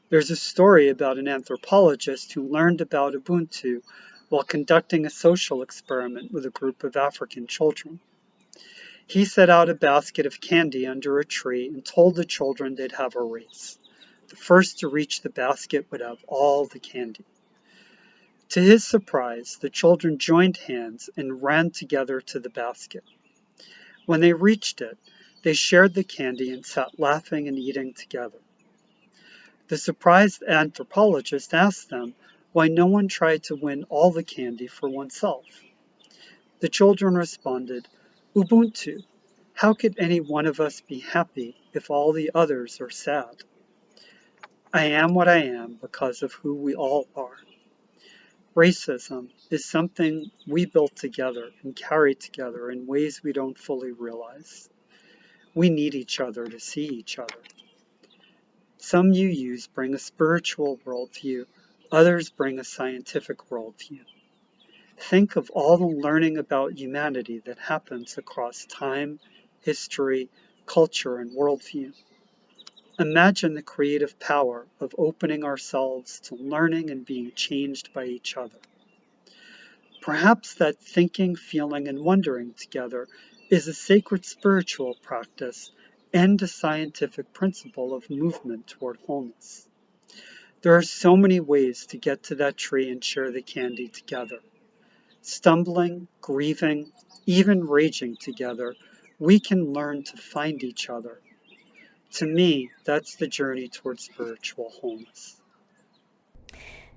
There's a story about an anthropologist who learned about Ubuntu while conducting a social experiment with a group of African children. He set out a basket of candy under a tree and told the children they'd have a race. The first to reach the basket would have all the candy. To his surprise, the children joined hands and ran together to the basket. When they reached it, they shared the candy and sat laughing and eating together. The surprised anthropologist asked them why no one tried to win all the candy for oneself. The children responded, Ubuntu. How could any one of us be happy if all the others are sad? I am what I am because of who we all are. Racism is something we built together and carry together in ways we don't fully realize. We need each other to see each other. Some UUs bring a spiritual worldview, others bring a scientific worldview. Think of all the learning about humanity that happens across time, history, culture, and worldview. Imagine the creative power of opening ourselves to learning and being changed by each other. Perhaps that thinking, feeling, and wondering together is a sacred spiritual practice and a scientific principle of movement toward wholeness. There are so many ways to get to that tree and share the candy together. Stumbling, grieving, even raging together, we can learn to find each other. To me, that's the journey towards spiritual wholeness.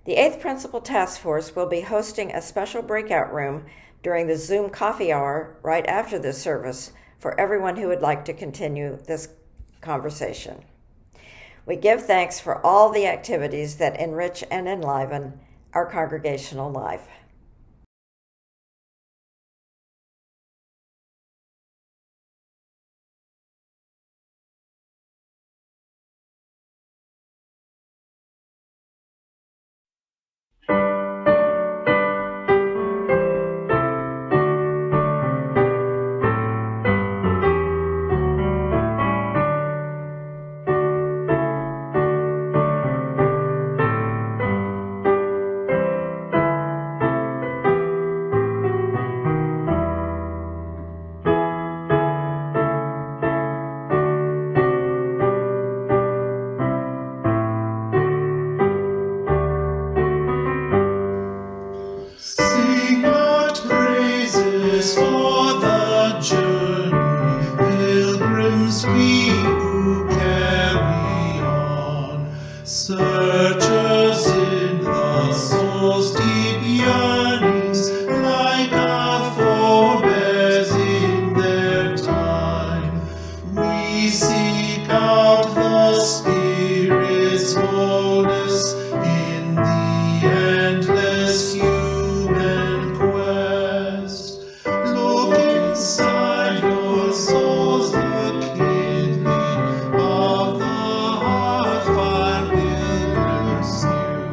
The 8th Principal Task Force will be hosting a special breakout room during the Zoom coffee hour right after this service for everyone who would like to continue this conversation. We give thanks for all the activities that enrich and enliven our congregational life. Sing out praises for the journey, pilgrims we who carry on, searchers in the soul's deep yearnings, like our forebears in their time. We seek out the Spirit's wholeness in the endless human quest. Look inside your souls, the kindling of the heart fire will pursue.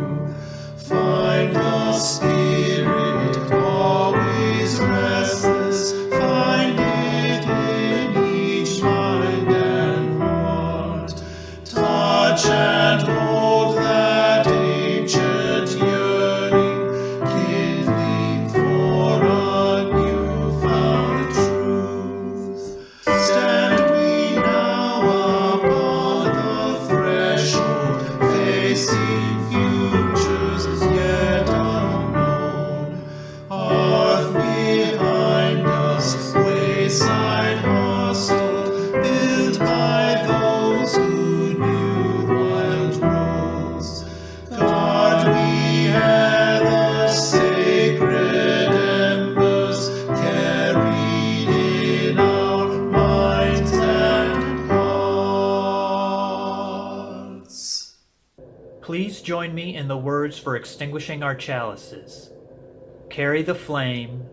Find the Spirit always restless, find it in each mind and heart. Touch and hold that ancient yearning, kindling for a newfound truth. Stand we now upon the threshold, facing futures yet unknown. Earth behind us, wayside hostel, built by those who knew wild roads. God, we hear the sacred embers carried in our minds and hearts. Please join me in the words for extinguishing our chalices. Carry the flame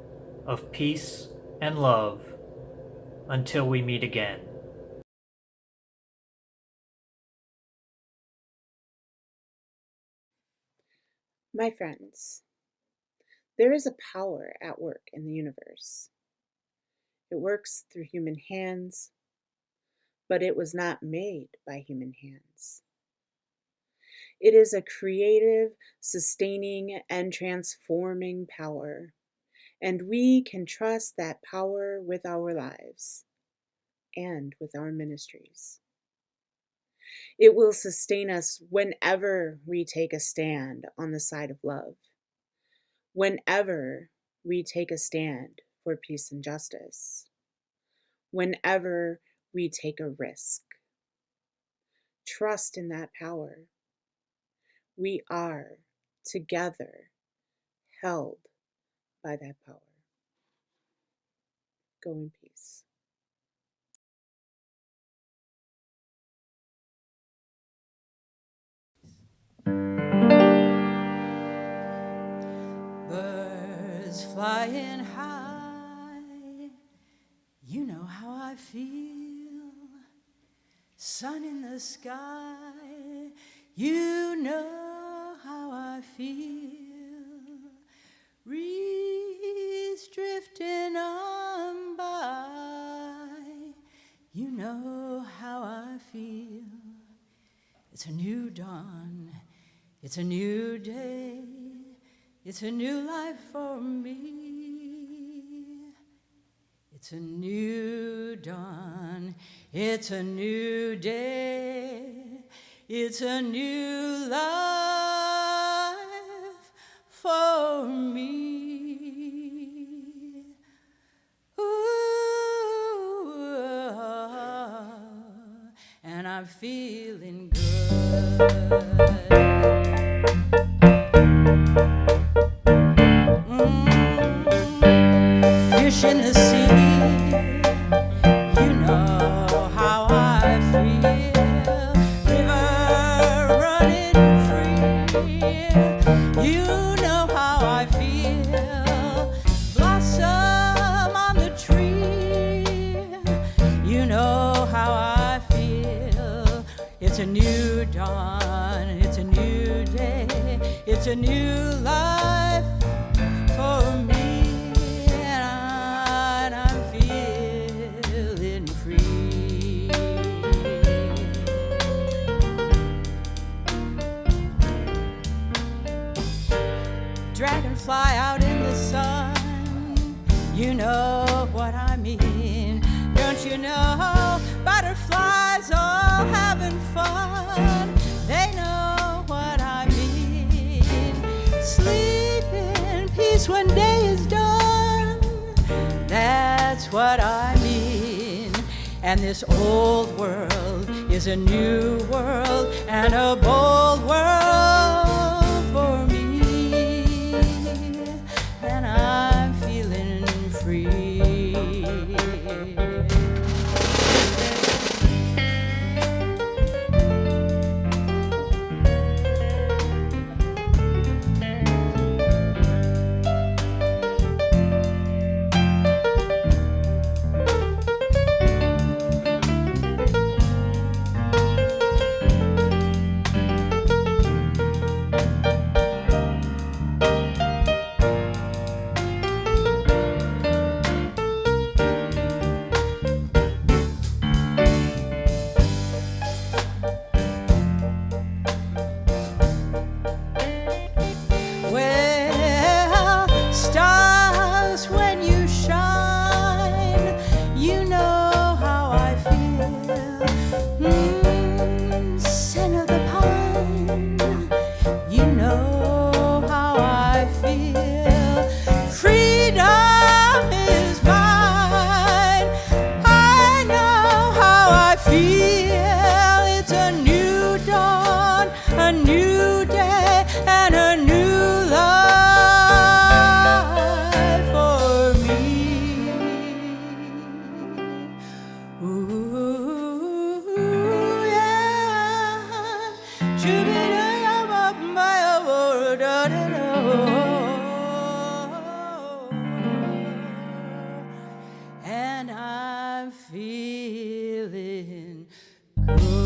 of peace and love until we meet again. My friends, there is a power at work in the universe. It works through human hands, but it was not made by human hands. It is a creative, sustaining, and transforming power, and we can trust that power with our lives and with our ministries. It will sustain us whenever we take a stand on the side of love, whenever we take a stand for peace and justice, whenever we take a risk. Trust in that power. We are together held by that power. Go in peace. Birds flying high, you know how I feel. Sun in the sky, you know how I feel. Breeze drifting on by, you know how I feel. It's a new dawn, it's a new day. It's a new life for me. It's a new dawn. It's a new day. It's a new life for me. Ooh, and I'm feeling good. Fish in the sea, you know how I feel. River running free, you know how I feel. Blossom on the tree, you know how I feel. It's a new dawn, it's a new day, it's a new life for me. Dragonfly out in the sun, you know what I mean. Don't you know, butterflies all having fun, they know what I mean. Sleep in peace when day is done, that's what I mean. And this old world is a new world and a bold world for me. And I'm feeling free. And I'm feeling good.